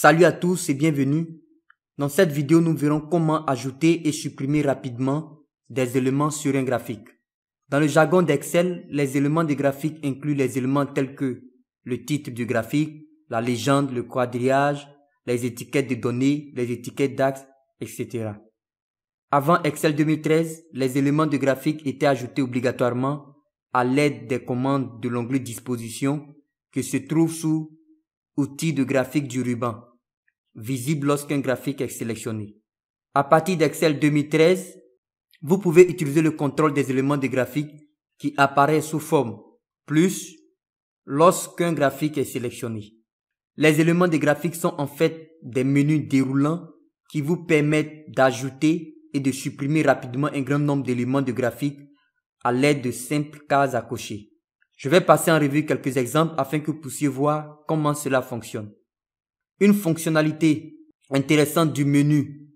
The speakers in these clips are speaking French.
Salut à tous et bienvenue. Dans cette vidéo, nous verrons comment ajouter et supprimer rapidement des éléments sur un graphique. Dans le jargon d'Excel, les éléments de graphique incluent les éléments tels que le titre du graphique, la légende, le quadrillage, les étiquettes de données, les étiquettes d'axes, etc. Avant Excel 2013, les éléments de graphique étaient ajoutés obligatoirement à l'aide des commandes de l'onglet Disposition qui se trouve sous Outils de graphique du ruban, visible lorsqu'un graphique est sélectionné. À partir d'Excel 2013, vous pouvez utiliser le contrôle des éléments de graphique qui apparaît sous forme plus lorsqu'un graphique est sélectionné. Les éléments de graphique sont en fait des menus déroulants qui vous permettent d'ajouter et de supprimer rapidement un grand nombre d'éléments de graphique à l'aide de simples cases à cocher. Je vais passer en revue quelques exemples afin que vous puissiez voir comment cela fonctionne. Une fonctionnalité intéressante du menu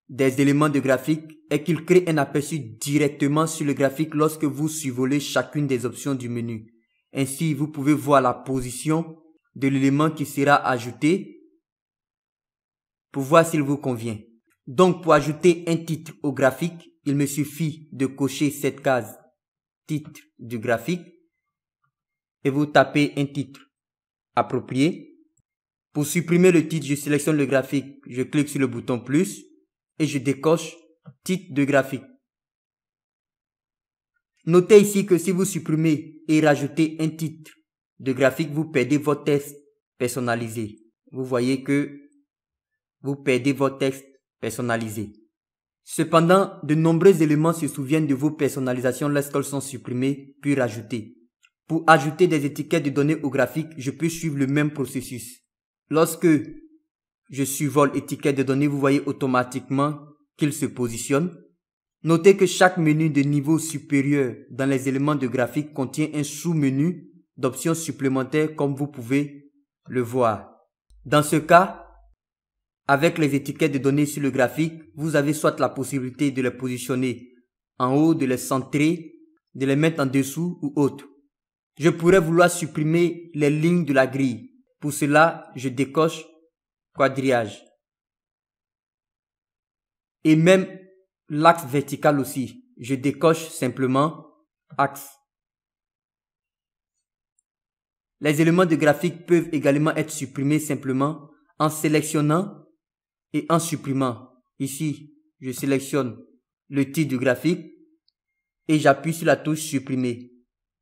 des éléments de graphique est qu'il crée un aperçu directement sur le graphique lorsque vous survolez chacune des options du menu. Ainsi, vous pouvez voir la position de l'élément qui sera ajouté pour voir s'il vous convient. Donc, pour ajouter un titre au graphique, il me suffit de cocher cette case titre du graphique et vous tapez un titre approprié. Pour supprimer le titre, je sélectionne le graphique, je clique sur le bouton plus et je décoche titre de graphique. Notez ici que si vous supprimez et rajoutez un titre de graphique, vous perdez votre texte personnalisé. Vous voyez que vous perdez votre texte personnalisé. Cependant, de nombreux éléments se souviennent de vos personnalisations lorsqu'elles sont supprimées puis rajoutées. Pour ajouter des étiquettes de données au graphique, je peux suivre le même processus. Lorsque je survole étiquette de données, vous voyez automatiquement qu'il se positionne. Notez que chaque menu de niveau supérieur dans les éléments de graphique contient un sous-menu d'options supplémentaires comme vous pouvez le voir. Dans ce cas, avec les étiquettes de données sur le graphique, vous avez soit la possibilité de les positionner en haut, de les centrer, de les mettre en dessous ou autre. Je pourrais vouloir supprimer les lignes de la grille. Pour cela, je décoche quadrillage. Et même l'axe vertical aussi. Je décoche simplement axe. Les éléments de graphique peuvent également être supprimés simplement en sélectionnant et en supprimant. Ici, je sélectionne le titre du graphique et j'appuie sur la touche supprimer.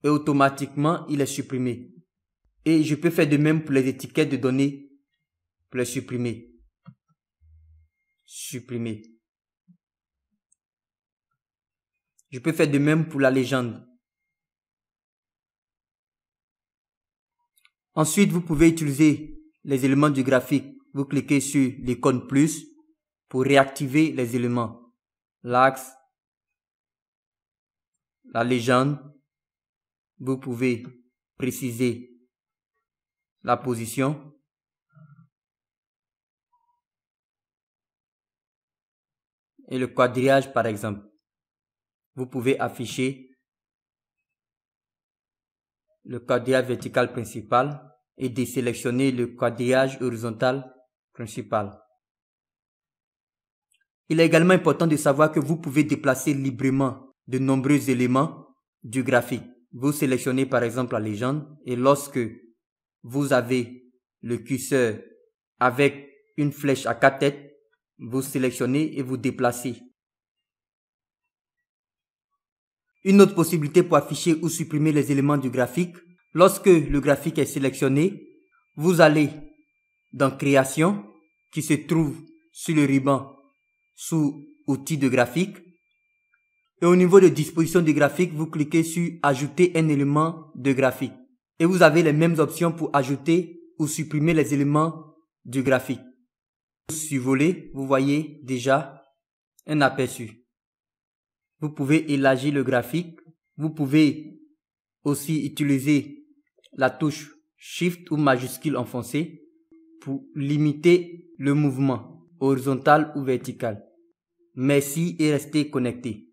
Et automatiquement, il est supprimé. Et je peux faire de même pour les étiquettes de données, pour les supprimer. Supprimer. Je peux faire de même pour la légende. Ensuite, vous pouvez utiliser les éléments du graphique. Vous cliquez sur l'icône plus pour réactiver les éléments. L'axe, la légende. Vous pouvez préciser la position. Et le quadrillage par exemple. Vous pouvez afficher le quadrillage vertical principal et désélectionner le quadrillage horizontal principal. Il est également important de savoir que vous pouvez déplacer librement de nombreux éléments du graphique. Vous sélectionnez par exemple la légende et lorsque vous avez le curseur avec une flèche à 4 têtes, vous sélectionnez et vous déplacez. Une autre possibilité pour afficher ou supprimer les éléments du graphique, lorsque le graphique est sélectionné, vous allez dans Création, qui se trouve sur le ruban sous Outils de graphique. Et au niveau de disposition du graphique, vous cliquez sur Ajouter un élément de graphique. Et vous avez les mêmes options pour ajouter ou supprimer les éléments du graphique. Vous survolez, vous voyez déjà un aperçu. Vous pouvez élargir le graphique. Vous pouvez aussi utiliser la touche Shift ou majuscule enfoncée pour limiter le mouvement horizontal ou vertical. Merci et restez connectés.